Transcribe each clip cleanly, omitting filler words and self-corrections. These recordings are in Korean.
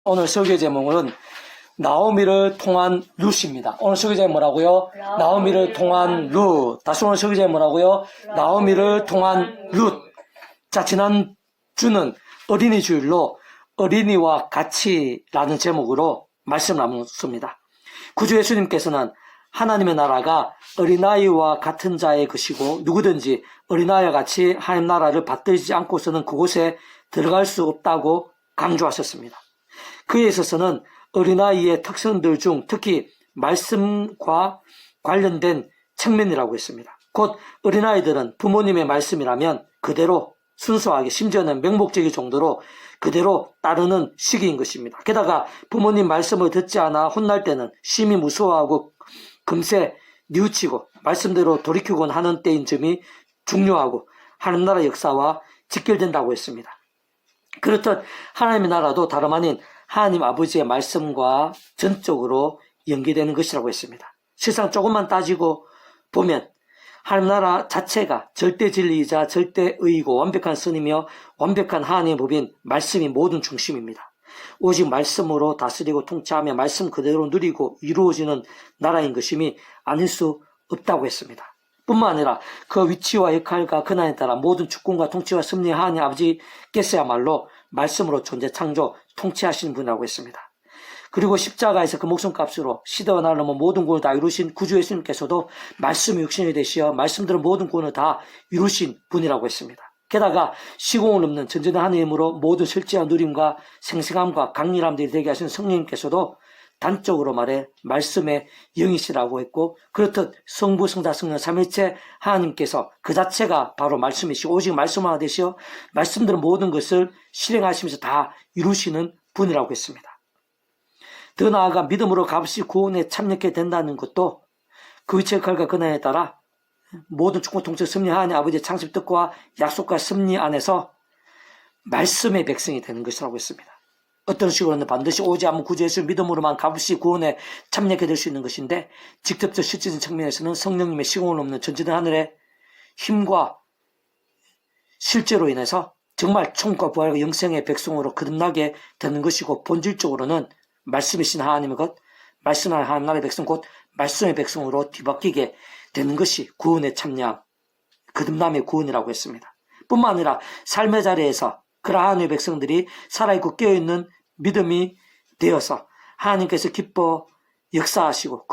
오늘 설교 제목은 나오미를 통한 룻입니다. 오늘 설교 제목 뭐라고요? 나오미를 통한 룻. 다시 오늘 설교 제목 뭐라고요? 나오미를 통한 룻. 자, 지난 주는 어린이 주일로 어린이와 같이라는 제목으로 말씀 나눴습니다. 구주 예수님께서는 하나님의 나라가 어린아이와 같은 자의 것이고 누구든지 어린아이와 같이 하나님 나라를 받들지 않고서는 그곳에 들어갈 수 없다고 강조하셨습니다. 그에 있어서는 어린아이의 특성들 중 특히 말씀과 관련된 측면이라고 했습니다. 곧 어린아이들은 부모님의 말씀이라면 그대로 순수하게 심지어는 맹목적일 정도로 그대로 따르는 시기인 것입니다. 게다가 부모님 말씀을 듣지 않아 혼날 때는 심히 무서워하고 금세 뉘우치고 말씀대로 돌이키곤 하는 때인 점이 중요하고 하나님 나라 역사와 직결된다고 했습니다. 그렇듯 하나님의 나라도 다름 아닌 하나님 아버지의 말씀과 전적으로 연계되는 것이라고 했습니다. 실상 조금만 따지고 보면 하나님 나라 자체가 절대 진리이자 절대 의이고 완벽한 선이며 완벽한 하나님의 법인 말씀이 모든 중심입니다. 오직 말씀으로 다스리고 통치하며 말씀 그대로 누리고 이루어지는 나라인 것임이 아닐 수 없다고 했습니다. 뿐만 아니라 그 위치와 역할과 근한에 따라 모든 주권과 통치와 섭리의 하나님 아버지께서야말로 말씀으로 존재 창조 통치하시는 분이라고 했습니다. 그리고 십자가에서 그 목숨값으로 시대와 나를 넘어 모든 구원을 다 이루신 구주 예수님께서도 말씀이 육신이 되시어 말씀대로 모든 구원을 다 이루신 분이라고 했습니다. 게다가 시공을 넘는 전전한 하나님의 힘으로 모든 실제와 누림과 생생함과 강렬함들이 되게 하신 성령님께서도 단적으로 말해 말씀의 영이시라고 했고, 그렇듯 성부, 성자, 성령, 삼위일체 하나님께서 그 자체가 바로 말씀이시고 오직 말씀 하나 되시어 말씀대로 모든 것을 실행하시면서 다 이루시는 분이라고 했습니다. 더 나아가 믿음으로 값없이 구원에 참여하게 된다는 것도 그 위치의 역할과 근한에 따라 모든 주권 통치 섭리 하나님 아버지의 창습 뜻과 약속과 섭리 안에서 말씀의 백성이 되는 것이라고 했습니다. 어떤 식으로는 반드시 오지 않은 구주 예수 믿음으로만 값없이 구원에 참여하게 될 수 있는 것인데, 직접적 실질적인 측면에서는 성령님의 시공을 넘는 전지된 하늘의 힘과 실제로 인해서 정말 총과 부활과 영생의 백성으로 거듭나게 되는 것이고, 본질적으로는 말씀이신 하나님의 것, 말씀하는 하나님 나라의 백성, 곧 말씀의 백성으로 뒤바뀌게 되는 것이 구원에 참여한 거듭남의 구원이라고 했습니다. 뿐만 아니라 삶의 자리에서 그러한 하나님의 백성들이 살아있고 깨어있는 믿음이 되어서 하나님께서 기뻐 역사하시고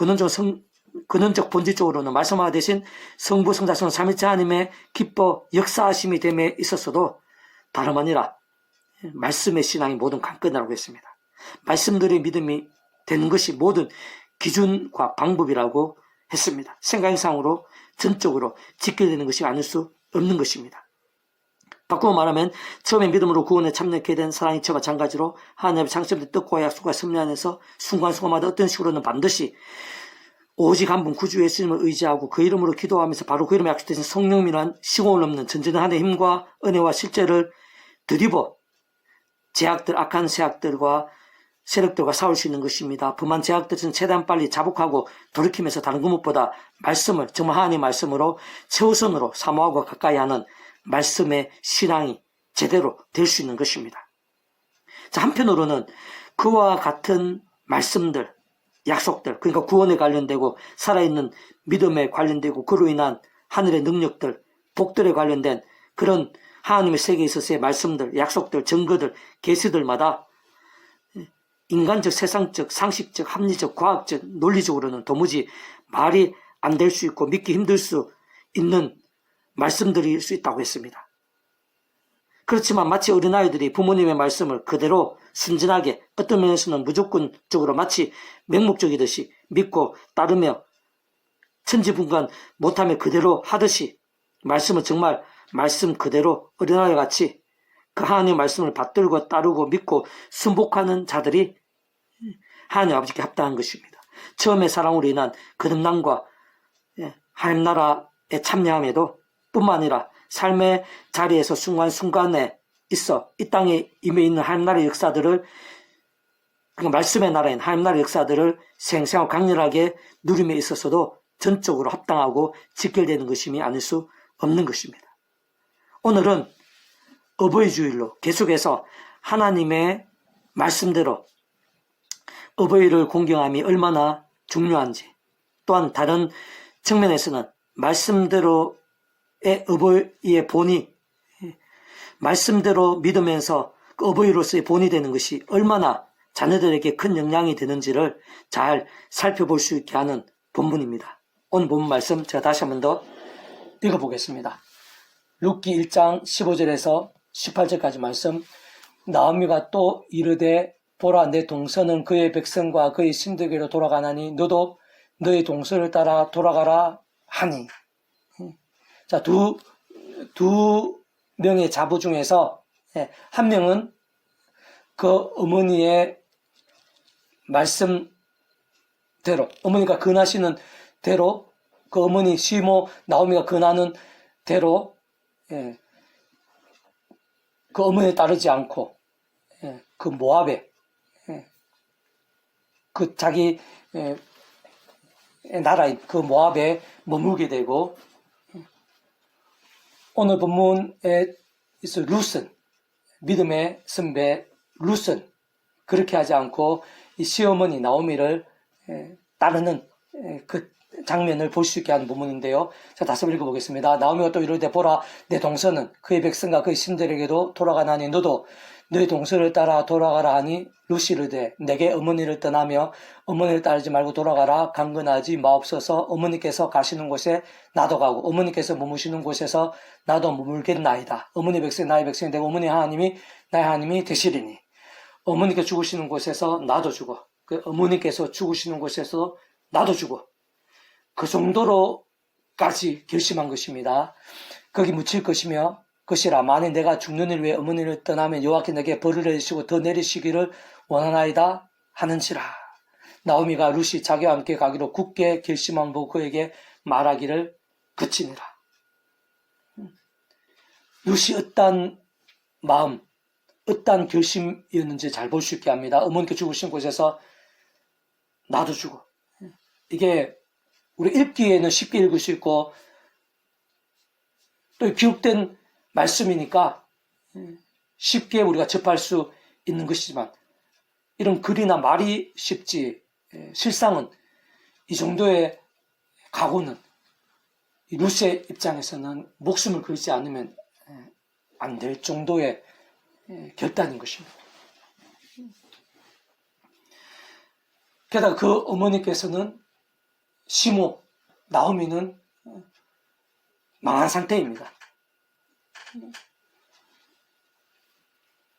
근원적 본질적으로는 말씀하신 대신 성부, 성자, 성령, 삼위일체 하나님의 기뻐 역사하심이 됨에 있어서도 다름 아니라 말씀의 신앙이 모든 관건이라고 했습니다. 말씀들의 믿음이 되는 것이 모든 기준과 방법이라고 했습니다. 생각상으로 전적으로 직결되는 것이 아닐 수 없는 것입니다. 바꾸어 말하면 처음에 믿음으로 구원에 참여하게 된 사랑이 처와 마찬가지로 하나님의 창조의 뜻과 약속과 섭리 안에서 순간순간마다 어떤 식으로는 반드시 오직 한 분 구주 예수님을 의지하고 그 이름으로 기도하면서 바로 그 이름에 약속되신 성령이란 시공을 넘는 전전한 하나님의 힘과 은혜와 실제를 드리버 제약들, 악한 제약들과 세력들과 싸울 수 있는 것입니다. 범한 제약들은 최대한 빨리 자복하고 돌이키면서 다른 그 무엇보다 말씀을 정말 하나님의 말씀으로 최우선으로 사모하고 가까이 하는 말씀의 신앙이 제대로 될 수 있는 것입니다. 자, 한편으로는 그와 같은 말씀들, 약속들, 그러니까 구원에 관련되고 살아있는 믿음에 관련되고 그로 인한 하늘의 능력들, 복들에 관련된 그런 하나님의 세계에 있어서의 말씀들, 약속들, 증거들, 계시들마다 인간적, 세상적, 상식적, 합리적, 과학적, 논리적으로는 도무지 말이 안 될 수 있고 믿기 힘들 수 있는 말씀드릴 수 있다고 했습니다. 그렇지만 마치 어린아이들이 부모님의 말씀을 그대로 순진하게 어떤 면에서는 무조건적으로 마치 맹목적이듯이 믿고 따르며 천지분간 못하며 그대로 하듯이 말씀을 정말 말씀 그대로 어린아이 같이 그 하나님의 말씀을 받들고 따르고 믿고 순복하는 자들이 하나님 아버지께 합당한 것입니다. 처음에 사랑으로 인한 거듭남과 하나님 나라에 참여함에도 뿐만 아니라 삶의 자리에서 순간순간에 있어 이 땅에 임해 있는 하나님 나라의 역사들을, 그러니까 말씀의 나라인 하나님 나라의 역사들을 생생하고 강렬하게 누림에 있어서도 전적으로 합당하고 직결되는 것임이 아닐 수 없는 것입니다. 오늘은 어버이 주일로 계속해서 하나님의 말씀대로 어버이를 공경함이 얼마나 중요한지, 또한 다른 측면에서는 말씀대로의 어버이의 본이, 말씀대로 믿으면서 그 어버이로서의 본이 되는 것이 얼마나 자녀들에게 큰 영향이 되는지를 잘 살펴볼 수 있게 하는 본문입니다. 오늘 본문 말씀 제가 다시 한 번 더 읽어보겠습니다. 룻기 1장 15절에서 18절까지 말씀. 나오미가 또 이르되 보라, 내 동서는 그의 백성과 그의 신들에게로 돌아가나니 너도 너의 동서를 따라 돌아가라 하니. 자, 두 명의 자부 중에서 한 명은 그 어머니의 말씀대로, 어머니가 권하시는 대로, 그 어머니 시모 나오미가 권하는 대로 그 어머니에 따르지 않고 그 모압에 그 자기 나라인 그 모압에 머물게 되고, 오늘 본문에 있을 룻은, 믿음의 선배 룻은 그렇게 하지 않고 이 시어머니 나오미를 따르는 그 장면을 볼 수 있게 하는 부분인데요. 자, 다시 한번 읽어보겠습니다. 나오미가 또 이르되 보라, 내 동서는 그의 백성과 그의 신들에게도 돌아가나니 너도 너의 동서를 따라 돌아가라 하니 룻이 이르되 내게 어머니를 떠나며 어머니를 따르지 말고 돌아가라. 강건하지 마옵소서. 어머니께서 가시는 곳에 나도 가고 어머니께서 머무시는 곳에서 나도 머물겠나이다. 어머니 백성 나의 백성이 되고 어머니 하나님이 나의 하나님이 되시리니 어머니께 죽으시는 곳에서 나도 죽어. 그 어머니께서 죽으시는 곳에서 나도 죽어. 그 정도로까지 결심한 것입니다. 거기 묻힐 것이라 만일 내가 죽는 일 위해 어머니를 떠나면 여호와께 내게 벌을 내리시고 더 내리시기를 원하나이다 하는지라. 나오미가 룻이 자기와 함께 가기로 굳게 결심한 보고 그에게 말하기를 그치니라. 룻이 어떤 마음, 어떤 결심이었는지 잘 볼 수 있게 합니다. 어머니께 죽으신 곳에서 나도 죽어. 이게 우리 읽기에는 쉽게 읽을 수 있고 또 기록된 말씀이니까 쉽게 우리가 접할 수 있는 것이지만 이런 글이나 말이 쉽지 실상은 이 정도의 각오는 이 룻의 입장에서는 목숨을 걸지 않으면 안 될 정도의 결단인 것입니다. 게다가 그 어머니께서는 시모 나오미는 망한 상태입니다.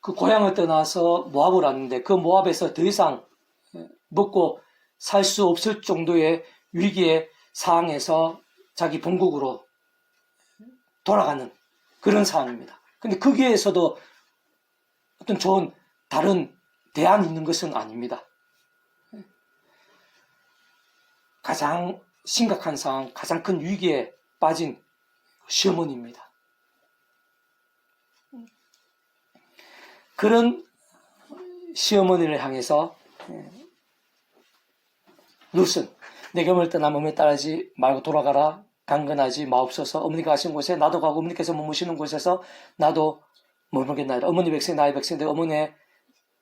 그 고향을 떠나서 모압을 왔는데 그 모압에서 더 이상 먹고 살 수 없을 정도의 위기의 상황에서 자기 본국으로 돌아가는 그런 상황입니다. 근데 거기에서도 어떤 좋은 다른 대안이 있는 것은 아닙니다. 가장 심각한 상황, 가장 큰 위기에 빠진 시어머니입니다. 그런 시어머니를 향해서 룻은 내게 어머니를 떠나면 어머니 따르지 말고 돌아가라. 강건하지 마옵소서. 어머니가 가신 곳에 나도 가고 어머니께서 머무시는 곳에서 나도 머물겠나이다. 어머니 백성 나의 백성인데 어머니의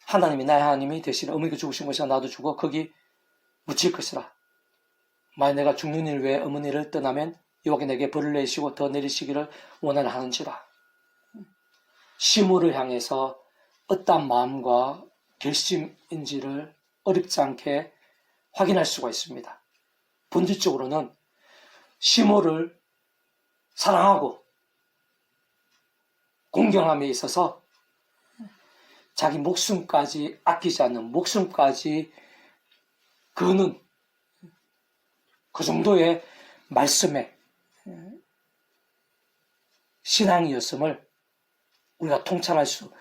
하나님이 나의 하나님이 되시라. 어머니가 죽으신 곳에서 나도 죽어 거기 묻힐 것이라. 만약 내가 죽는 일 외에 어머니를 떠나면 여호와께 내게 벌을 내리시고 더 내리시기를 원하나 하는지라. 시므를 향해서 어떠한 마음과 결심인지를 어렵지 않게 확인할 수가 있습니다. 본질적으로는 시므를 사랑하고 공경함에 있어서 자기 목숨까지 아끼지 않는, 목숨까지 그는 그 정도의 말씀에 신앙이었음을 우리가 통찰할 수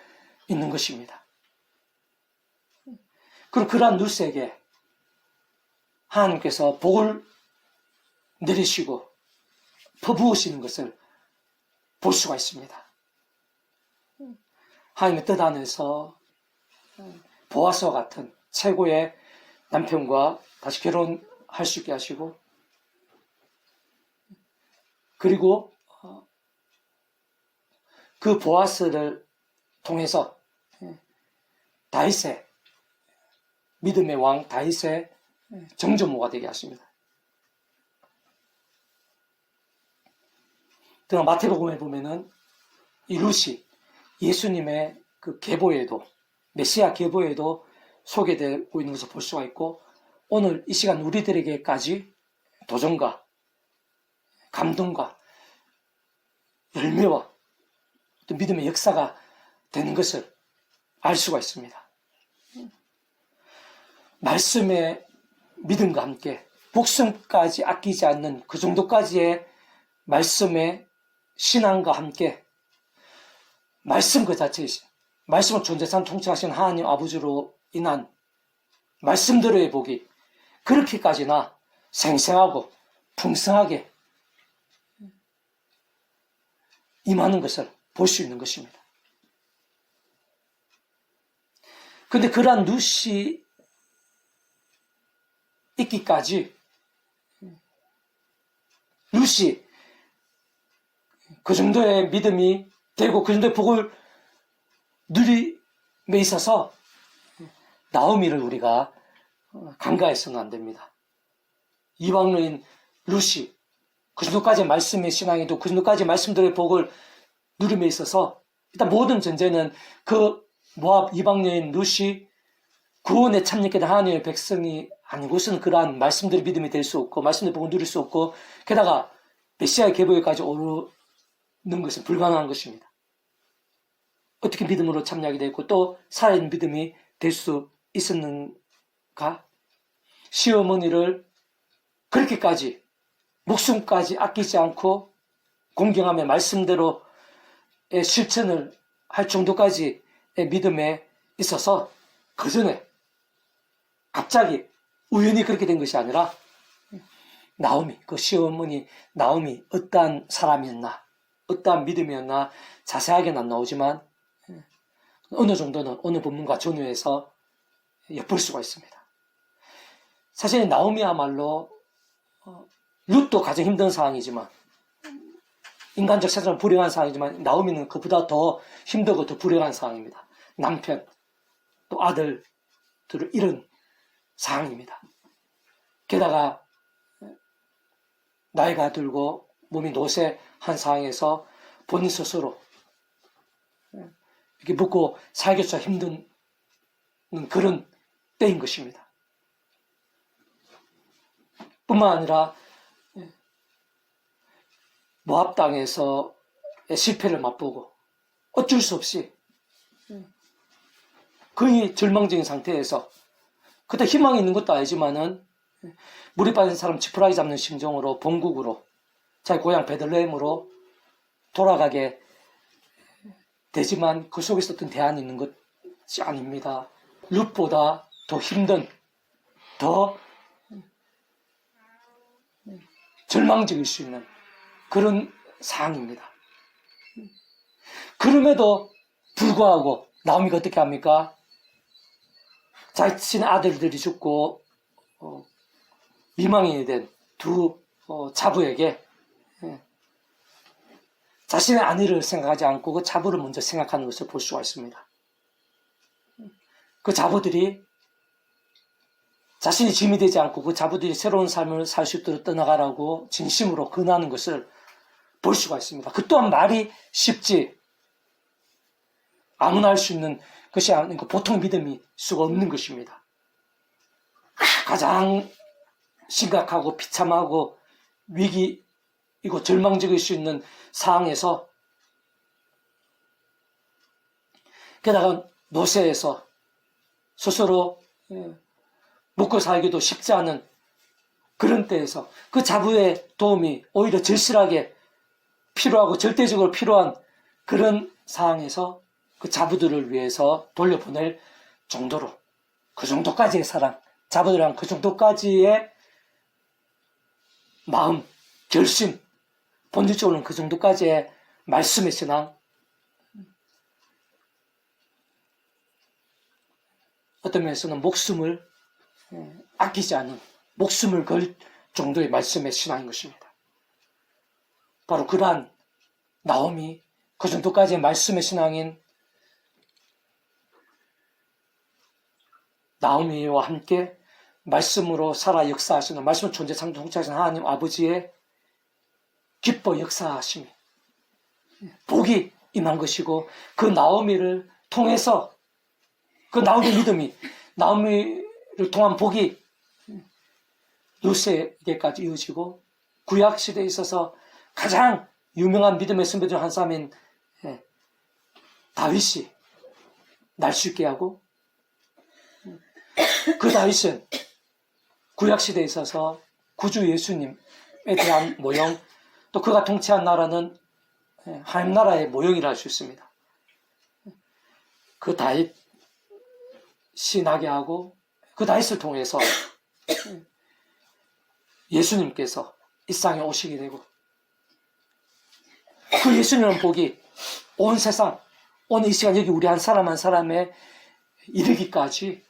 있는 것입니다. 그리고 그러한 룻에게 하나님께서 복을 내리시고 퍼부으시는 것을 볼 수가 있습니다. 하나님의 뜻 안에서 보아스와 같은 최고의 남편과 다시 결혼할 수 있게 하시고, 그리고 그 보아스를 통해서 다윗의 믿음의 왕 다윗의 정조모가 되게 하십니다. 또 마태복음에 보면은 이 룻이 예수님의 그 계보에도, 메시아 계보에도 소개되고 있는 것을 볼 수가 있고, 오늘 이 시간 우리들에게까지 도전과 감동과 열매와 또 믿음의 역사가 되는 것을 알 수가 있습니다. 말씀의 믿음과 함께 목숨까지 아끼지 않는 그 정도까지의 말씀의 신앙과 함께 말씀 그 자체이신, 말씀을 존재상 통치하신 하나님 아버지로 인한 말씀대로의 복이 그렇게까지나 생생하고 풍성하게 임하는 것을 볼 수 있는 것입니다. 그런데 그러한 룻이 있기까지 룻이 그 정도의 믿음이 되고 그 정도의 복을 누림에 있어서 나오미를 우리가 간과해서는 안 됩니다. 이방인 룻이 그 정도까지 말씀의 신앙에도 그 정도까지 말씀들의 복을 누림에 있어서 일단 모든 전제는 그 모압 이방 여인 룻이 구원에 참여하게 된 하나님의 백성이 아니고서는 그러한 말씀들의 믿음이 될 수 없고 말씀들의 복을 누릴 수 없고 게다가 메시아의 계보에까지 오르는 것은 불가능한 것입니다. 어떻게 믿음으로 참여하게 되고 또 살아있는 믿음이 될 수 있었는가? 시어머니를 그렇게까지 목숨까지 아끼지 않고 공경하며 말씀대로의 실천을 할 정도까지의 믿음에 있어서 그 전에 갑자기 우연히 그렇게 된 것이 아니라 나오미, 그 시어머니 나오미 어떠한 사람이었나, 어떠한 믿음이었나 자세하게는 안 나오지만 어느 정도는 어느 본문과 전후에서 엿볼 수가 있습니다. 사실 나오미야말로 룻도 가장 힘든 상황이지만 인간적 세상은 불행한 상황이지만 나오미는 그보다 더 힘들고 더 불행한 상황입니다. 남편 또 아들들을 잃은 상황입니다. 게다가 나이가 들고 몸이 노쇠한 상황에서 본인 스스로 이렇게 묻고 살기조차 힘든 그런 때인 것입니다. 뿐만 아니라 모압 땅에서 실패를 맛보고 어쩔 수 없이 거의 절망적인 상태에서 그때 희망이 있는 것도 아니지만은 물에 빠진 사람 지푸라기 잡는 심정으로 본국으로 자기 고향 베들레헴으로 돌아가게 되지만 그 속에서 어떤 대안이 있는 것이 아닙니다. 룻보다 더 힘든 더 절망적일 수 있는 그런 상황입니다. 그럼에도 불구하고 나오미가 어떻게 합니까? 자신의 아들들이 죽고 미망인이 된 두 자부에게 자신의 아내를 생각하지 않고 그 자부를 먼저 생각하는 것을 볼 수가 있습니다. 그 자부들이 자신이 짐이 되지 않고 그 자부들이 새로운 삶을 살 수 있도록 떠나가라고 진심으로 권하는 것을 볼 수가 있습니다. 그 또한 말이 쉽지 아무나 할 수 있는 것이 아니고 보통 믿음이 수가 없는 것입니다. 가장 심각하고 비참하고 위기이고 절망적일 수 있는 상황에서 게다가 노쇠에서 스스로 먹고 살기도 쉽지 않은 그런 때에서 그 자부의 도움이 오히려 절실하게 필요하고 절대적으로 필요한 그런 상황에서 그 자부들을 위해서 돌려보낼 정도로 그 정도까지의 사랑, 자부들이랑 그 정도까지의 마음, 결심, 본질적으로는 그 정도까지의 말씀의 신앙, 어떤 면에서는 목숨을 아끼지 않은 목숨을 걸 정도의 말씀의 신앙인 것입니다. 바로 그러한 나오미, 그 정도까지의 말씀의 신앙인 나오미와 함께 말씀으로 살아 역사하시는, 말씀 존재 창조 통치하시는 하나님 아버지의 기뻐 역사하심이, 복이 임한 것이고, 그 나오미를 통해서, 그 나오미 믿음이, 나오미를 통한 복이 루스에게까지 이어지고, 구약시대에 있어서 가장 유명한 믿음의 선배 중 한 사람인 다윗이 날 수 있게 하고, 그 다윗은 구약시대에 있어서 구주 예수님에 대한 모형, 또 그가 통치한 나라는 하나님 나라의 모형이라 할 수 있습니다. 그 다윗이 나게 하고, 그 다윗을 통해서 예수님께서 이 땅에 오시게 되고, 그 예수님의 복이 온 세상, 오늘 이 시간 여기 우리 한 사람 한 사람에 이르기까지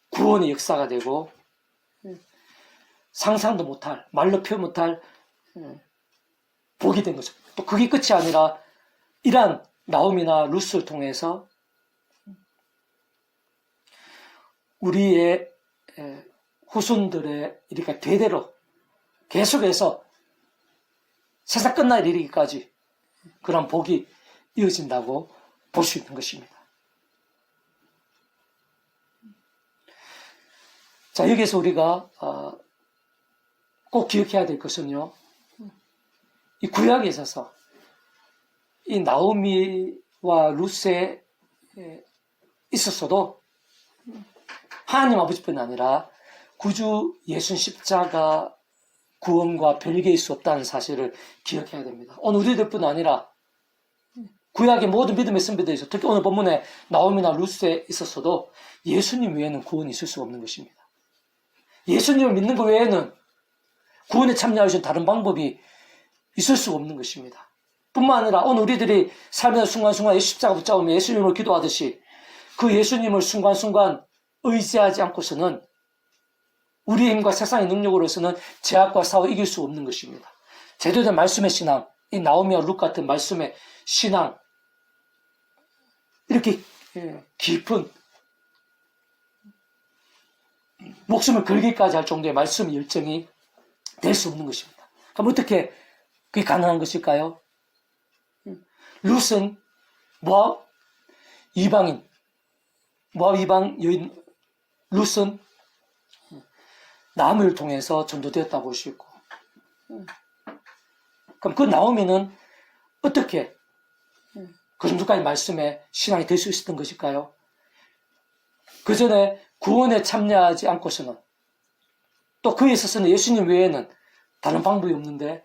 구원의 역사가 되고, 상상도 못할, 말로 표현 못할 복이 된 거죠. 또 그게 끝이 아니라 이러한 나오미나 루스를 통해서 우리의 후손들의 이렇게 대대로 계속해서 세상 끝날 이르기까지 그런 복이 이어진다고 볼 수 있는 것입니다. 자, 여기서 우리가 꼭 기억해야 될 것은요, 이 구약에 있어서 이 나오미와 루스에 있었어도 하나님 아버지뿐 아니라 구주 예수 십자가 구원과 별개일 수 없다는 사실을 기억해야 됩니다. 오늘 우리들뿐 아니라 구약의 모든 믿음의 선배들에서, 특히 오늘 본문에 나오미나 루스에 있었어도 예수님 외에는 구원이 있을 수가 없는 것입니다. 예수님을 믿는 것 외에는 구원에 참여할 수 있는 다른 방법이 있을 수가 없는 것입니다. 뿐만 아니라 오늘 우리들이 살면서 순간순간 예수 십자가 붙잡으며 예수님을 기도하듯이 그 예수님을 순간순간 의지하지 않고서는 우리의 힘과 세상의 능력으로서는 죄악과 싸워 이길 수 없는 것입니다. 제대로 된 말씀의 신앙, 이 나오미와 룻 같은 말씀의 신앙, 이렇게 깊은 목숨을 걸기까지 할 정도의 말씀 열정이 될 수 없는 것입니다. 그럼 어떻게 그게 가능한 것일까요? 룻은 모압 이방 여인 룻은 나오미를 통해서 전도되었다고 볼 수 있고, 그럼 그 나오미는 어떻게 그 정도까지 말씀에 신앙이 될 수 있었던 것일까요? 그 전에 구원에 참여하지 않고서는, 또 그에 있어서는 예수님 외에는 다른 방법이 없는데,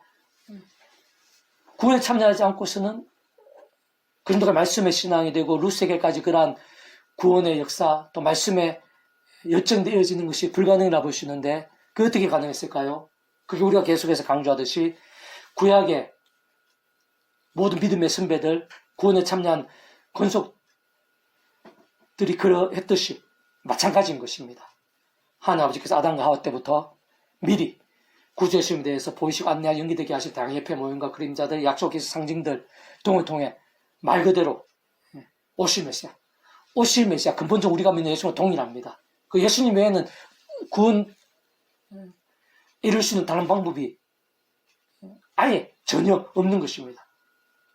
구원에 참여하지 않고서는 그 정도가 말씀의 신앙이 되고 루스에게까지 그러한 구원의 역사, 또 말씀의 열정되어지는 것이 불가능이라 볼 수 있는데, 그게 어떻게 가능했을까요? 그게 우리가 계속해서 강조하듯이 구약의 모든 믿음의 선배들, 구원에 참여한 권속들이 그러했듯이 마찬가지인 것입니다. 하나님 아버지께서 아담과 하와 때부터 미리 구주 예수님에 대해서 보이시고 안내하 연기되게 하실 다양한 옆에 모임과 그림자들, 약속의 상징들 등을 통해 말 그대로 오실 메시아, 근본적으로 우리가 믿는 예수님과 동일합니다. 그 예수님 외에는 구원 이룰 수 있는 다른 방법이 아예 전혀 없는 것입니다.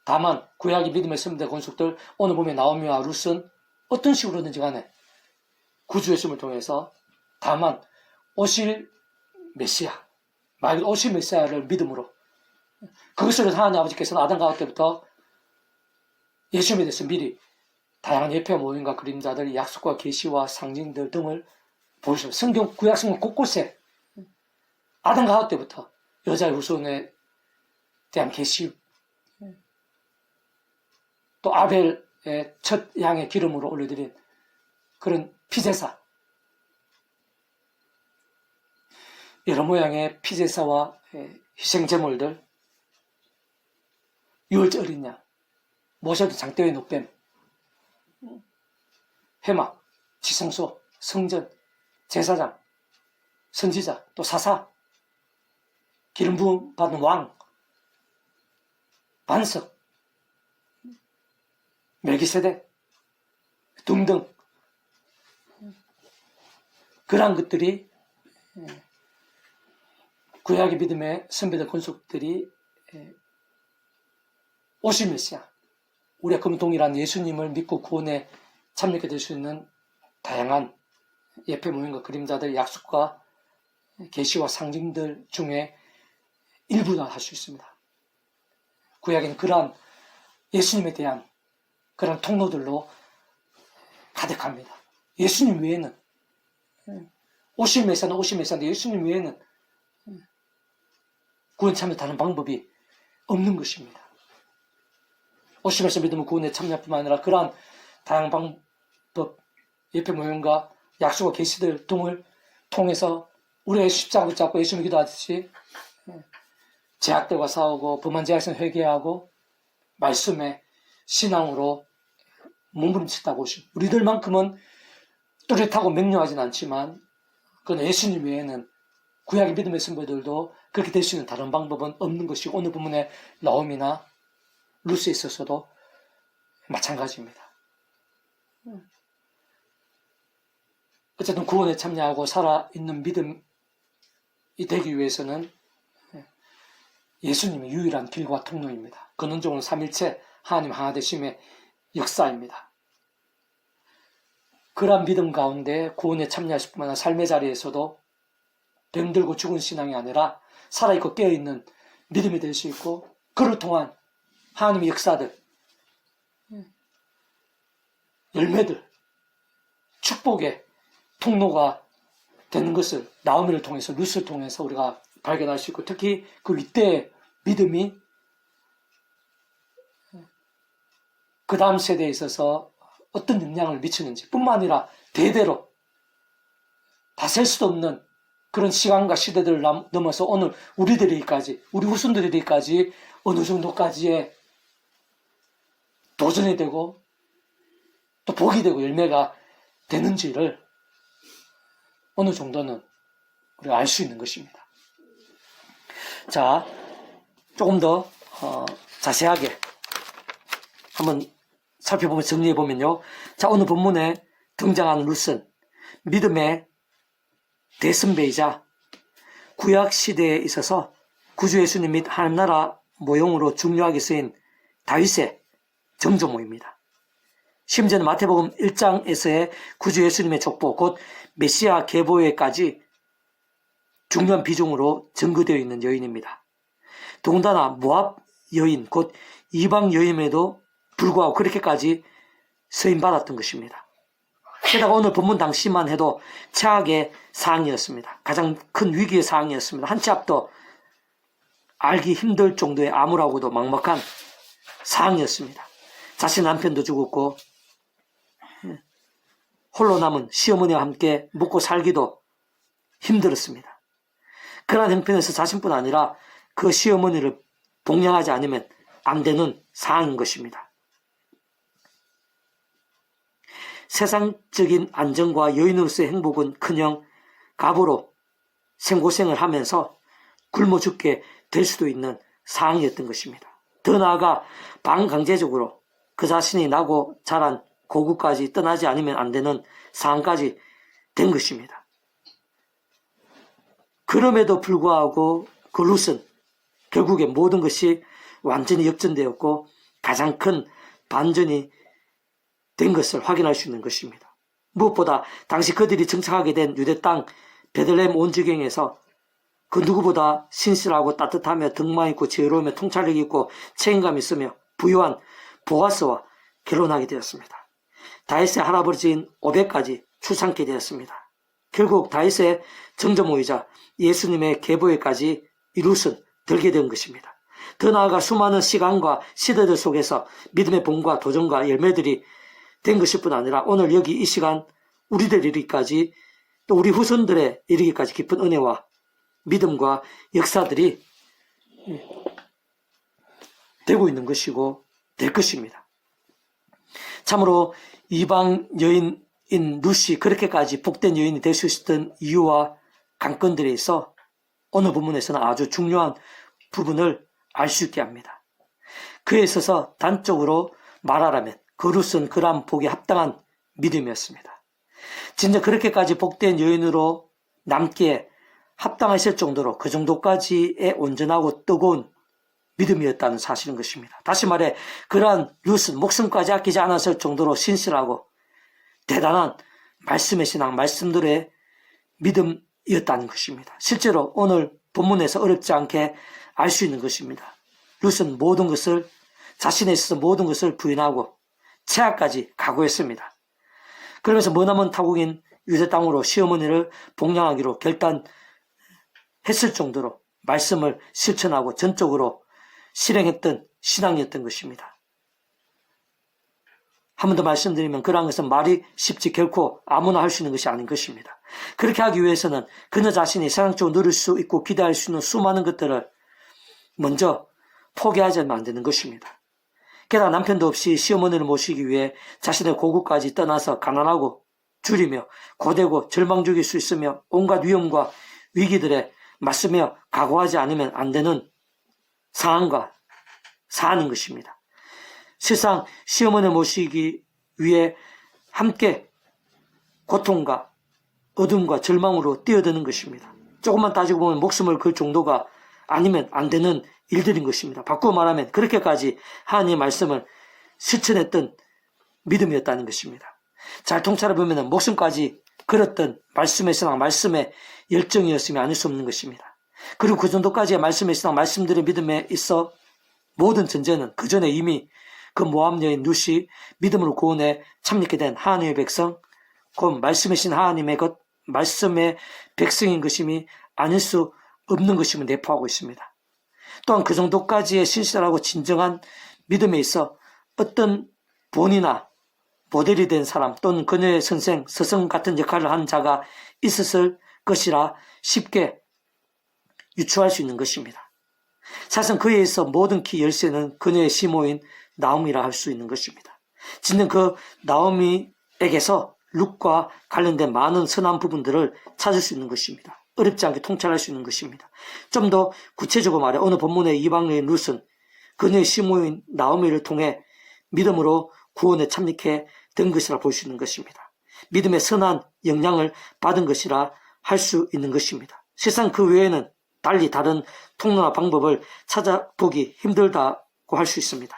다만 구약의 믿음의 선배 권속들, 오늘 보면 나오미와 룻은 어떤 식으로든지 간에 구주 예수님을 통해서 다만 오실 메시아, 말 그대로 오실 메시아를 믿음으로, 그것으로 하나님 아버지께서는 아담과 하와 때부터 예수님에 대해서 미리 다양한 예표 모임과 그림자들, 약속과 계시와 상징들 등을 보여주셨습니다. 성경, 구약 성경 곳곳에 아담과 하와 때부터 여자의 후손에 대한 계시, 또 아벨의 첫 양의 기름으로 올려드린 그런 피제사, 여러 모양의 피제사와 희생제물들, 유월절 어린 양, 모세도 장대의 노뱀, 회막, 지성소, 성전, 제사장, 선지자, 또 사사, 기름 부음 받은 왕, 반석, 멜기세덱 등등 그러한 것들이 구약의 믿음의 선배들 권속들이 오실 메시아, 우리가 금동일한 예수님을 믿고 구원에 참여하게 될 수 있는 다양한 예배 모임과 그림자들, 약속과 계시와 상징들 중에 일부나 할 수 있습니다. 구약에는 그러한 예수님에 대한 그런 통로들로 가득합니다. 예수님 외에는 오실 메시아는 오실 메시아인데 예수님 외에는 구원 참여 다른 방법이 없는 것입니다. 오실 메시아 믿으면 구원에 참여뿐만 아니라 그러한 다양한 방법, 예배 모임과 약속과 계시들 등을 통해서 우리가 십자가 붙잡고 예수님 기도하듯이 제약들과 싸우고 범한 죄악에서 회개하고 말씀에 신앙으로 몸부림쳤다고 오십. 우리들만큼은 뚜렷하고 명료하진 않지만 그건 예수님 외에는 구약의 믿음의 선배들도 그렇게 될 수 있는 다른 방법은 없는 것이고 오늘 본문의 나옴이나 루스에 있어서도 마찬가지입니다. 어쨌든 구원에 참여하고 살아있는 믿음이 되기 위해서는 예수님이 유일한 길과 통로입니다. 근원적으로 삼일체 하나님 하나 되심의 역사입니다. 그러한 믿음 가운데 구원에 참여하실 뿐만 아니라 삶의 자리에서도 병들고 죽은 신앙이 아니라 살아있고 깨어있는 믿음이 될 수 있고 그를 통한 하나님의 역사들, 열매들, 축복의 통로가 되는 것을 나오미를 통해서 루스를 통해서 우리가 발견할 수 있고 특히 그 이때의 믿음이 그 다음 세대에 있어서 어떤 영향을 미치는지 뿐만 아니라 대대로 다 셀 수도 없는 그런 시간과 시대들을 넘어서 오늘 우리들에게까지 우리 후손들에게까지 어느 정도까지의 도전이 되고 또 복이 되고 열매가 되는지를 어느 정도는 우리가 알 수 있는 것입니다. 자, 조금 더 자세하게 한번 살펴보면 정리해보면요. 자, 오늘 본문에 등장하는 루스는 믿음의 대선배이자 구약시대에 있어서 구주 예수님 및 하늘나라 모형으로 중요하게 쓰인 다윗의 정조모입니다. 심지어는 마태복음 1장에서의 구주 예수님의 족보 곧 메시아 계보에까지 중요한 비중으로 증거되어 있는 여인입니다. 더군다나 모압 여인 곧 이방 여인에도 불구하고 그렇게까지 서임받았던 것입니다. 게다가 오늘 본문 당시만 해도 최악의 상황이었습니다. 가장 큰 위기의 상황이었습니다. 한 치 앞도 알기 힘들 정도의 암울하고도 막막한 상황이었습니다. 자신 남편도 죽었고 홀로 남은 시어머니와 함께 먹고 살기도 힘들었습니다. 그러한 형편에서 자신뿐 아니라 그 시어머니를 복양하지 않으면 안 되는 상황인 것입니다. 세상적인 안정과 여인으로서의 행복은 커녕 갑으로 생고생을 하면서 굶어 죽게 될 수도 있는 상황이었던 것입니다. 더 나아가 반강제적으로 그 자신이 나고 자란 고국까지 떠나지 않으면 안 되는 상황까지 된 것입니다. 그럼에도 불구하고 그 룻은 결국에 모든 것이 완전히 역전되었고 가장 큰 반전이 된 것을 확인할 수 있는 것입니다. 무엇보다 당시 그들이 정착하게 된 유대 땅 베들레헴 온 지경에서 그 누구보다 신실하고 따뜻하며 등만 있고 지혜로우며 통찰력 있고 책임감 있으며 부유한 보아스와 결혼하게 되었습니다. 다윗의 할아버지인 오벳까지 출산케 되었습니다. 결국 다윗의 정조모이자 예수님의 계보에까지 이 룻은 들게 된 것입니다. 더 나아가 수많은 시간과 시대들 속에서 믿음의 본과 도전과 열매들이 된 것일 뿐 아니라 오늘 여기 이 시간 우리들 이르기까지 또 우리 후손들의 이르기까지 깊은 은혜와 믿음과 역사들이 되고 있는 것이고 될 것입니다. 참으로 이방 여인인 룻이 그렇게까지 복된 여인이 될 수 있었던 이유와 관건들에 있어 오늘 본문에서는 아주 중요한 부분을 알 수 있게 합니다. 그에 있어서 단적으로 말하라면 그 룻은 그러한 복에 합당한 믿음이었습니다. 진짜 그렇게까지 복된 여인으로 남기에 합당하실 정도로 그 정도까지의 온전하고 뜨거운 믿음이었다는 사실인 것입니다. 다시 말해 그러한 룻은 목숨까지 아끼지 않았을 정도로 신실하고 대단한 말씀의 신앙, 말씀들의 믿음이었다는 것입니다. 실제로 오늘 본문에서 어렵지 않게 알 수 있는 것입니다. 룻은 모든 것을 자신에 있어서 모든 것을 부인하고 최악까지 각오했습니다. 그러면서 머나먼 타국인 유대 땅으로 시어머니를 복양하기로 결단했을 정도로 말씀을 실천하고 전적으로 실행했던 신앙이었던 것입니다. 한 번 더 말씀드리면 그러한 것은 말이 쉽지 결코 아무나 할 수 있는 것이 아닌 것입니다. 그렇게 하기 위해서는 그녀 자신이 세상적으로 누릴 수 있고 기대할 수 있는 수많은 것들을 먼저 포기하지는 안 되는 것입니다. 게다가 남편도 없이 시어머니를 모시기 위해 자신의 고국까지 떠나서 가난하고 줄이며 고되고 절망 죽일 수 있으며 온갖 위험과 위기들에 맞서며 각오하지 않으면 안 되는 상황과 사안인 것입니다. 실상 시어머니를 모시기 위해 함께 고통과 어둠과 절망으로 뛰어드는 것입니다. 조금만 따지고 보면 목숨을 걸 정도가 아니면 안 되는 일들인 것입니다. 바꾸어 말하면 그렇게까지 하나님의 말씀을 실천했던 믿음이었다는 것입니다. 잘 통찰해 보면 목숨까지 걸었던 말씀의 신앙, 말씀의 열정이었으면 아닐 수 없는 것입니다. 그리고 그 정도까지의 말씀의 신앙, 말씀들의 믿음에 있어 모든 전제는 그 전에 이미 그 모함 여인 룻이 믿음으로 구원에 참여하게 된 하나님의 백성, 곧 말씀의 신 하나님의 것, 말씀의 백성인 것임이 아닐 수 없는 것임을 내포하고 있습니다. 또한 그 정도까지의 신실하고 진정한 믿음에 있어 어떤 본이나 모델이 된 사람 또는 그녀의 선생, 스승 같은 역할을 한 자가 있었을 것이라 쉽게 유추할 수 있는 것입니다. 사실은 그에 있어 모든 키 열쇠는 그녀의 시모인 나오미라 할 수 있는 것입니다. 진정 그 나오미에게서 룻과 관련된 많은 선한 부분들을 찾을 수 있는 것입니다. 어렵지 않게 통찰할 수 있는 것입니다. 좀 더 구체적으로 말해 오늘 본문의 이방 여인 룻은 그녀의 시모인 나오미를 통해 믿음으로 구원에 참여하게 된 것이라 볼 수 있는 것입니다. 믿음의 선한 영향을 받은 것이라 할 수 있는 것입니다. 실상 그 외에는 달리 다른 통로나 방법을 찾아보기 힘들다고 할 수 있습니다.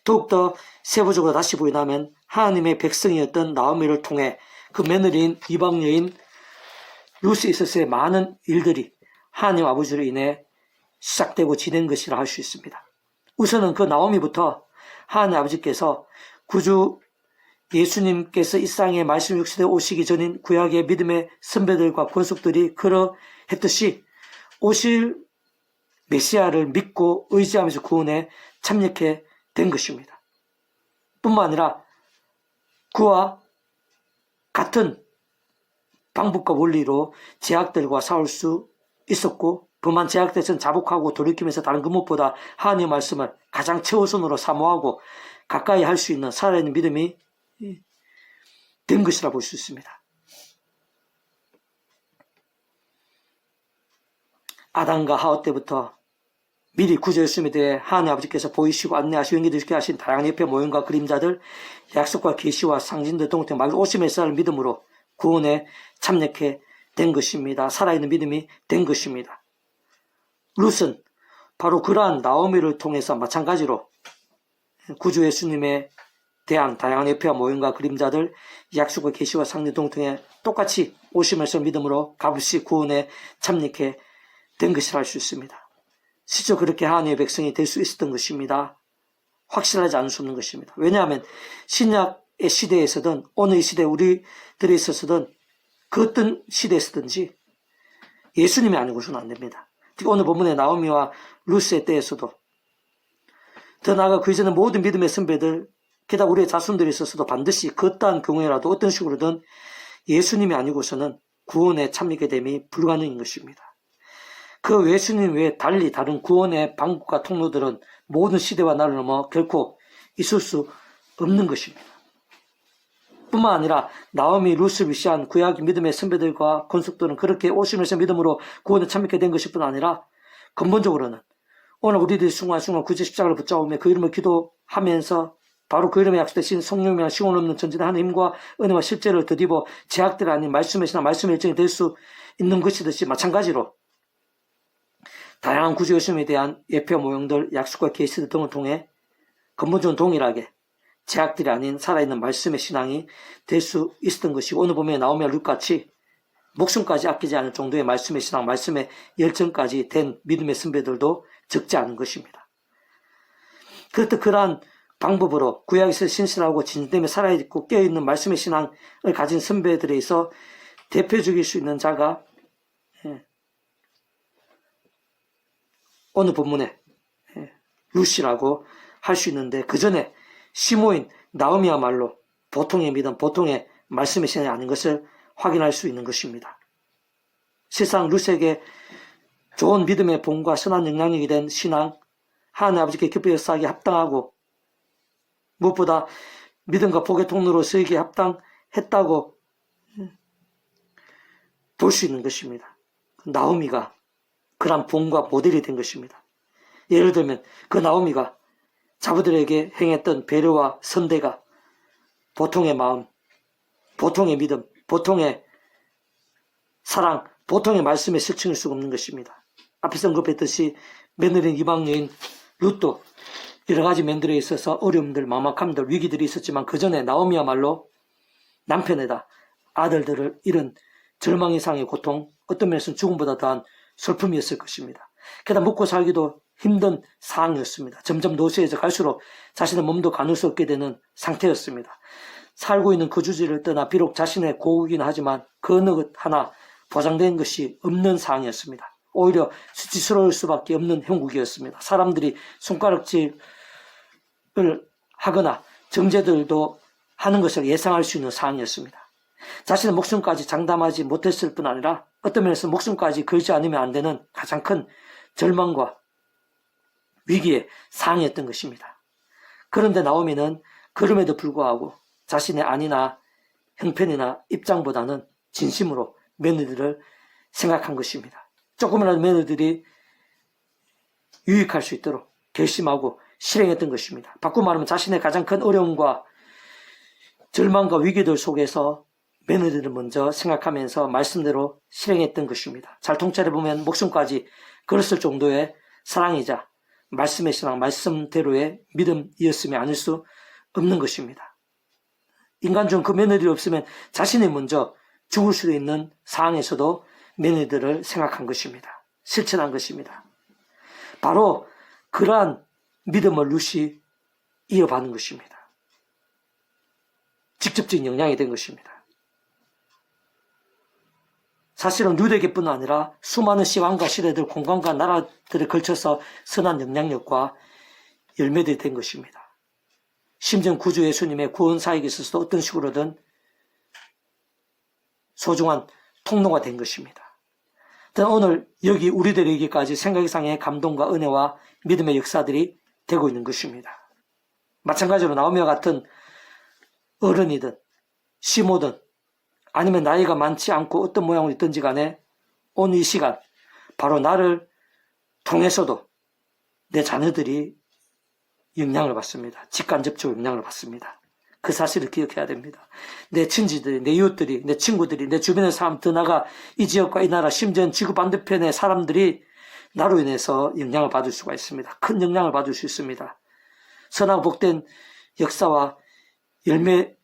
더욱더 세부적으로 다시 부인하면 하나님의 백성이었던 나오미를 통해 그 며느리인 이방 여인 룻에 있어서의 많은 일들이 하나님 아버지로 인해 시작되고 진행 것이라 할 수 있습니다. 우선은 그 나오미부터 하나님 아버지께서 구주 예수님께서 이 땅에 말씀 육신에 오시기 전인 구약의 믿음의 선배들과 권속들이 그러했듯이 오실 메시아를 믿고 의지하면서 구원에 참여하게 된 것입니다. 뿐만 아니라 그와 같은 방법과 원리로 제약들과 싸울 수 있었고 그만 제약들은 자복하고 돌이키면서 다른 그 무엇보다 하나님의 말씀을 가장 최우선으로 사모하고 가까이 할 수 있는 살아있는 믿음이 된 것이라 볼 수 있습니다. 아담과 하와 때부터 미리 구주 예수님에 대해 하나님 아버지께서 보이시고 안내하시고 연기되게 하신 다양한 옆에 모형과 그림자들, 약속과 계시와 상징들 동등 말 오심의 쌀을 믿음으로 구원에 참여하게 된 것입니다. 살아있는 믿음이 된 것입니다. 룻은 바로 그러한 나오미를 통해서 마찬가지로 구주 예수님에 대한 다양한 옆에와 모형과 그림자들, 약속과 계시와 상징 동등에 똑같이 오심의 쌀 믿음으로 값없이 구원에 참여하게 된 것이라 할 수 있습니다. 실제 그렇게 하나님의 백성이 될 수 있었던 것입니다. 확실하지 않을 수 없는 것입니다. 왜냐하면 신약의 시대에서든 오늘 이 시대 우리들에 있어서든 그 어떤 시대에서든지 예수님이 아니고서는 안 됩니다. 특히 오늘 본문의 나오미와 룻의 때에서도 더 나아가 그 이전의 모든 믿음의 선배들 게다가 우리의 자손들이 있어서도 반드시 그 어떠한 경우에라도 어떤 식으로든 예수님이 아니고서는 구원에 참여하게 됨이 불가능인 것입니다. 그 예수님 외에 달리 다른 구원의 방법과 통로들은 모든 시대와 나를 넘어 결코 있을 수 없는 것입니다. 뿐만 아니라 나오미 룻을 위시한 구약 믿음의 선배들과 권속들은 그렇게 오시면서 믿음으로 구원에 참여하게 된 것일 뿐 아니라 근본적으로는 오늘 우리들이 순간순간 구주 십자가를 붙잡으며 그 이름을 기도하면서 바로 그 이름에 약속되신 성령이나 시온 없는 전진한 하나님과 은혜와 실제를 드디어 제약들 아닌 말씀의 신앙, 말씀의 일정이 될 수 있는 것이듯이 마찬가지로 다양한 구조 요즘에 대한 예표 모형들, 약속과 계시들 등을 통해 근본적으로 동일하게 제약들이 아닌 살아있는 말씀의 신앙이 될 수 있었던 것이고, 오늘 보면 나오미와 룻같이 목숨까지 아끼지 않을 정도의 말씀의 신앙, 말씀의 열정까지 된 믿음의 선배들도 적지 않은 것입니다. 그렇듯 그러한 방법으로 구약에서 신실하고 진정되며 살아있고 깨어있는 말씀의 신앙을 가진 선배들에 있어 대표적일 수 있는 자가 오늘 본문에 룻이라고 할 수 있는데, 그 전에 시모인 나오미야말로 보통의 믿음, 보통의 말씀의 신앙이 아닌 것을 확인할 수 있는 것입니다. 실상 룻에게 좋은 믿음의 본과 선한 영향력이 된 신앙, 하나님 아버지께 기쁘게 역사하기에 합당하고 무엇보다 믿음과 복의 통로로 쓰이기에 합당했다고 볼 수 있는 것입니다. 나오미가 그런 본과 모델이 된 것입니다. 예를 들면 그 나오미가 자부들에게 행했던 배려와 선대가 보통의 마음, 보통의 믿음, 보통의 사랑, 보통의 말씀의 실증일 수가 없는 것입니다. 앞에서 언급했듯이 며느리인 이방 여인 룻도 여러 가지 면들에 있어서 어려움들, 막막함들, 위기들이 있었지만 그 전에 나오미야말로 남편에다 아들들을 잃은 절망 이상의 고통, 어떤 면에서는 죽음보다 더한 슬픔이었을 것입니다. 게다가 먹고 살기도 힘든 상황이었습니다. 점점 노쇠해져 갈수록 자신의 몸도 가눌 수 없게 되는 상태였습니다. 살고 있는 거주지를 떠나 비록 자신의 고국이긴 하지만 그 어느 것 하나 보장된 것이 없는 상황이었습니다. 오히려 수치스러울 수밖에 없는 형국이었습니다. 사람들이 손가락질을 하거나 정죄들도 하는 것을 예상할 수 있는 상황이었습니다. 자신의 목숨까지 장담하지 못했을 뿐 아니라 어떤 면에서 목숨까지 걸지 않으면 안 되는 가장 큰 절망과 위기의 상황이었던 것입니다. 그런데 나오미는 그럼에도 불구하고 자신의 안위나 형편이나 입장보다는 진심으로 며느리를 생각한 것입니다. 조금이라도 며느리들이 유익할 수 있도록 결심하고 실행했던 것입니다. 바꾸고 말하면 자신의 가장 큰 어려움과 절망과 위기들 속에서 며느리를 먼저 생각하면서 말씀대로 실행했던 것입니다. 잘 통찰해보면 목숨까지 걸었을 정도의 사랑이자 말씀의 신앙, 말씀대로의 믿음이었으면 아닐 수 없는 것입니다. 인간 중 그 며느리가 없으면 자신이 먼저 죽을 수도 있는 상황에서도 며느리들을 생각한 것입니다. 실천한 것입니다. 바로 그러한 믿음을 룻이 이어받는 것입니다. 직접적인 영향이 된 것입니다. 사실은 룻에게뿐 아니라 수많은 시간과 시대들, 공간과 나라들에 걸쳐서 선한 영향력과 열매들이 된 것입니다. 심지어 구주 예수님의 구원 사역에 있어서도 어떤 식으로든 소중한 통로가 된 것입니다. 오늘 여기 우리들에게까지 생각 이상의 감동과 은혜와 믿음의 역사들이 되고 있는 것입니다. 마찬가지로 나오미와 같은 어른이든 시모든 아니면 나이가 많지 않고 어떤 모양으로 있든지 간에 오늘 이 시간 바로 나를 통해서도 내 자녀들이 영향을 받습니다. 직간접적으로 영향을 받습니다. 그 사실을 기억해야 됩니다. 내 친지들이, 내 이웃들이, 내 친구들이, 내 주변의 사람, 더 나아가 이 지역과 이 나라, 심지어 지구 반대편의 사람들이 나로 인해서 영향을 받을 수가 있습니다. 큰 영향을 받을 수 있습니다. 선하고 복된 역사와 열매들이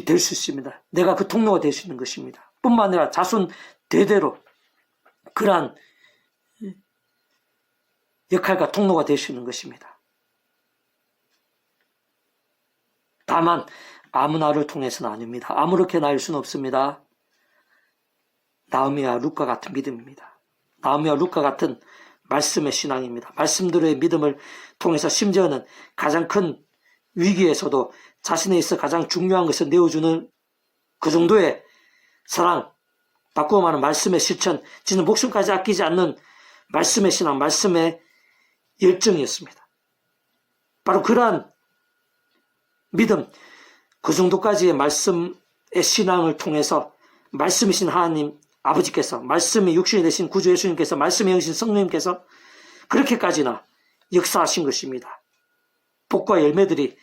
될 수 있습니다. 내가 그 통로가 될 수 있는 것입니다. 뿐만 아니라 자손 대대로 그러한 역할과 통로가 될 수 있는 것입니다. 다만 아무나를 통해서는 아닙니다. 아무렇게 나일 수는 없습니다. 나오미와 룻과 같은 믿음입니다. 나오미와 룻과 같은 말씀의 신앙입니다. 말씀들의 믿음을 통해서 심지어는 가장 큰 위기에서도 자신에 있어 가장 중요한 것을 내어주는 그 정도의 사랑, 바꾸어 말하는 말씀의 실천, 진짜 목숨까지 아끼지 않는 말씀의 신앙, 말씀의 열정이었습니다. 바로 그러한 믿음, 그 정도까지의 말씀의 신앙을 통해서 말씀이신 하나님 아버지께서, 말씀의 육신이 되신 구주 예수님께서, 말씀의 영신 성령님께서 그렇게까지나 역사하신 것입니다. 복과 열매들이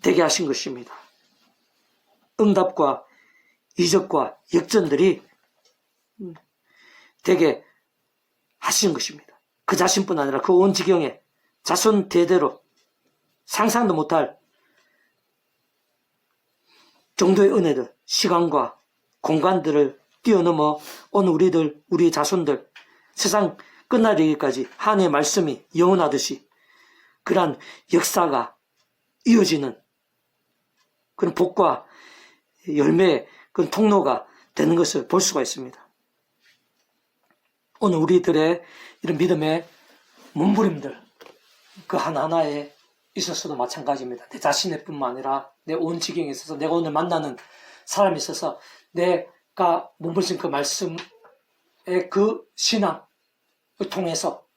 되게 하신 것입니다. 응답과 이적과 역전들이 되게 하신 것입니다. 그 자신뿐 아니라 그 온 지경에 자손 대대로 상상도 못할 정도의 은혜들, 시간과 공간들을 뛰어넘어 오늘 우리 자손들, 세상 끝나기까지 하나님의 말씀이 영원하듯이 그러한 역사가 이어지는 그런 복과 열매의 그런 통로가 되는 것을 볼 수가 있습니다. 오늘 우리들의 이런 믿음의 몸부림들, 그 하나하나에 있어서도 마찬가지입니다. 내 자신의 뿐만 아니라 내 온 지경에 있어서 내가 오늘 만나는 사람이 있어서 내가 몸부림 그 말씀의 그 신앙을 통해서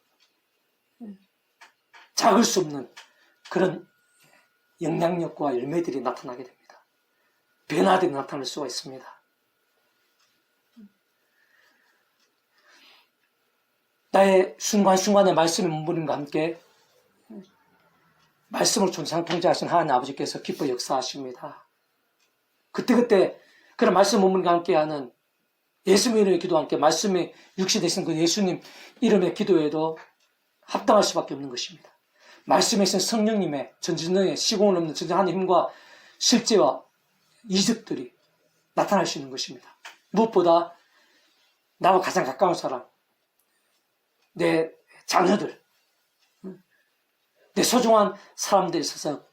작을 수 없는 그런 영향력과 열매들이 나타나게 됩니다. 변화들이 나타날 수가 있습니다. 나의 순간순간의 말씀의 몸부림과 함께 말씀을 전상통제하신 하나님 아버지께서 기뻐 역사하십니다. 그때그때 그런 말씀 몸부림과 함께하는 예수님 이름의 기도와 함께 말씀이 육시 되신 그 예수님 이름의 기도에도 합당할 수밖에 없는 것입니다. 말씀에 있는 성령님의 전진의 시공을 넘는 전진하는 힘과 실제와 이적들이 나타날 수 있는 것입니다. 무엇보다 나와 가장 가까운 사람, 내 자녀들, 내 소중한 사람들에 있어서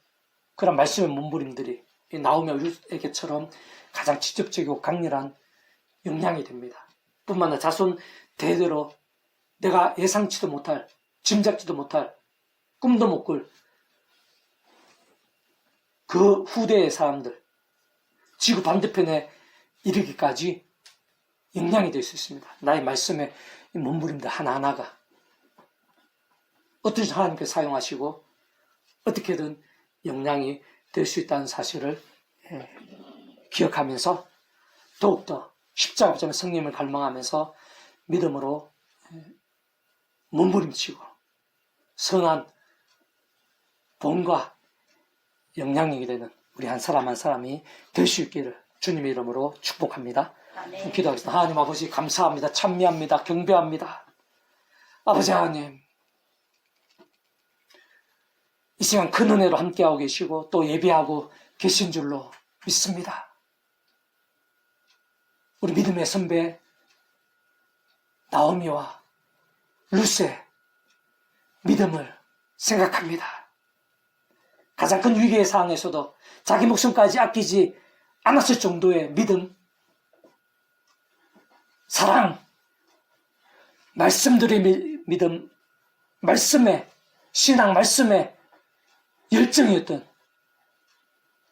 그런 말씀의 몸부림들이 나오며 룻에게처럼 가장 직접적이고 강렬한 영향이 됩니다. 뿐만 아니라 자손 대대로 내가 예상치도 못할, 짐작지도 못할, 꿈도 못 꿀 그 후대의 사람들, 지구 반대편에 이르기까지 영향이 될 수 있습니다. 나의 말씀의 몸부림들 하나하나가 어떻게 하나님께 사용하시고 어떻게든 영향이 될 수 있다는 사실을 기억하면서 더욱더 십자가 붙잡은 성령님을 갈망하면서 믿음으로 몸부림치고 선한 본과 영향력이 되는 우리 한 사람 한 사람이 될 수 있기를 주님의 이름으로 축복합니다. 아멘. 기도하겠습니다. 하나님 아버지 감사합니다. 찬미합니다. 경배합니다. 아버지 하나님, 이 시간 큰 은혜로 함께하고 계시고 또 예배하고 계신 줄로 믿습니다. 우리 믿음의 선배 나오미와 룻의 믿음을 생각합니다. 가장 큰 위기의 상황에서도 자기 목숨까지 아끼지 않았을 정도의 믿음, 사랑, 말씀들의 믿음, 말씀의 신앙, 말씀의 열정이었던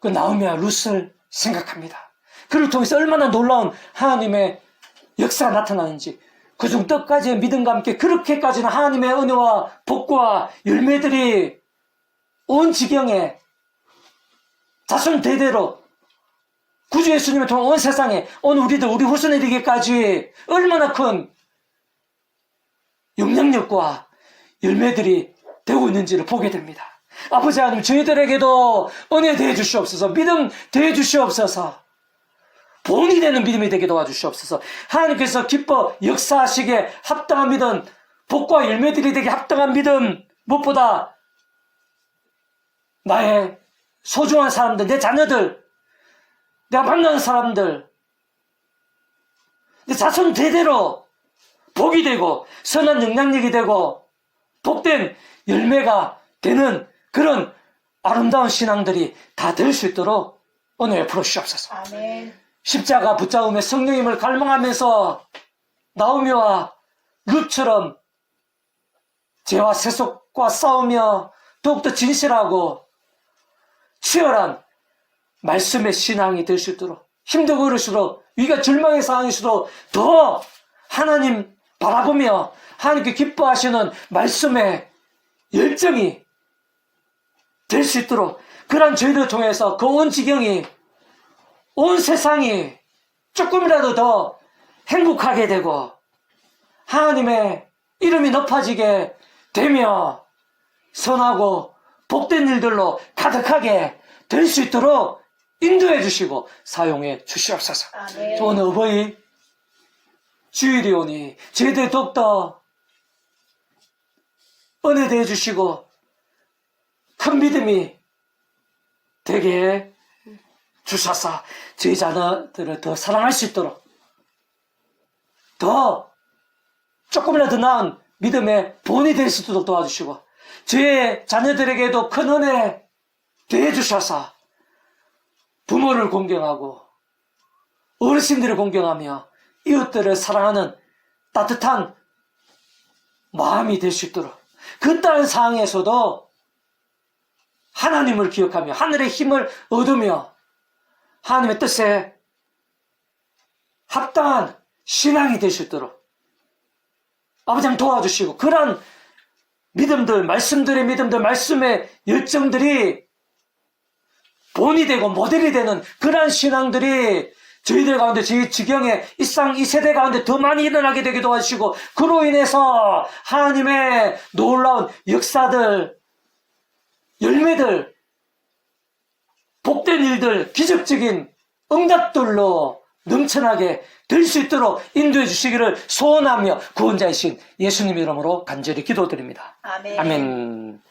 그 나오미와 룻을 생각합니다. 그를 통해서 얼마나 놀라운 하나님의 역사가 나타나는지, 그중 끝까지의 믿음과 함께 그렇게까지는 하나님의 은혜와 복과 열매들이 온 지경에 자손 대대로 구주 예수님을 통한 온 세상에 온 우리들, 우리 후손에게까지 얼마나 큰 영향력과 열매들이 되고 있는지를 보게 됩니다. 아버지 하나님, 저희들에게도 은혜 대해 주시옵소서, 믿음 대해 주시옵소서, 본이 되는 믿음이 되게 도와주시옵소서. 하나님께서 기뻐 역사하시기에 합당한 믿음, 복과 열매들이 되게 합당한 믿음, 무엇보다 나의 소중한 사람들, 내 자녀들, 내가 만나는 사람들, 내 자손 대대로 복이 되고 선한 영향력이 되고 복된 열매가 되는 그런 아름다운 신앙들이 다 될 수 있도록 오늘 풀어주시옵소서. 아멘. 십자가 붙잡으며 성령님을 갈망하면서 나오미와 룻처럼 죄와 세속과 싸우며 더욱더 진실하고 치열한 말씀의 신앙이 될 수 있도록, 힘들고 그럴수록, 위기가 절망의 상황일수록 더 하나님 바라보며 하나님께 기뻐하시는 말씀의 열정이 될 수 있도록, 그런 저희들을 통해서 그 온 지경이, 온 세상이 조금이라도 더 행복하게 되고 하나님의 이름이 높아지게 되며 선하고 복된 일들로 가득하게 될 수 있도록 인도해 주시고 사용해 주시옵소서. 아멘. 좋은 어버이 주일이 오니 저희들 더욱더 은혜 대해 주시고 큰 믿음이 되게 주셔서 저희 자녀들을 더 사랑할 수 있도록 더 조금이라도 나은 믿음의 본이 될 수 있도록 도와주시고 저희 자녀들에게도 큰 은혜 대해 주셔서 부모를 공경하고 어르신들을 공경하며 이웃들을 사랑하는 따뜻한 마음이 될 수 있도록 그딴 상황에서도 하나님을 기억하며 하늘의 힘을 얻으며 하나님의 뜻에 합당한 신앙이 될 수 있도록 아버지 도와주시고 그런 믿음들, 말씀들의 믿음들, 말씀의 열정들이 본이 되고 모델이 되는 그러한 신앙들이 저희들 가운데 저희 지경에 이 세대 가운데 더 많이 일어나게 되게 도와주시고 그로 인해서 하나님의 놀라운 역사들, 열매들, 복된 일들, 기적적인 응답들로 넘쳐나게 될 수 있도록 인도해 주시기를 소원하며 구원자이신 예수님 이름으로 간절히 기도드립니다. 아멘. 아멘.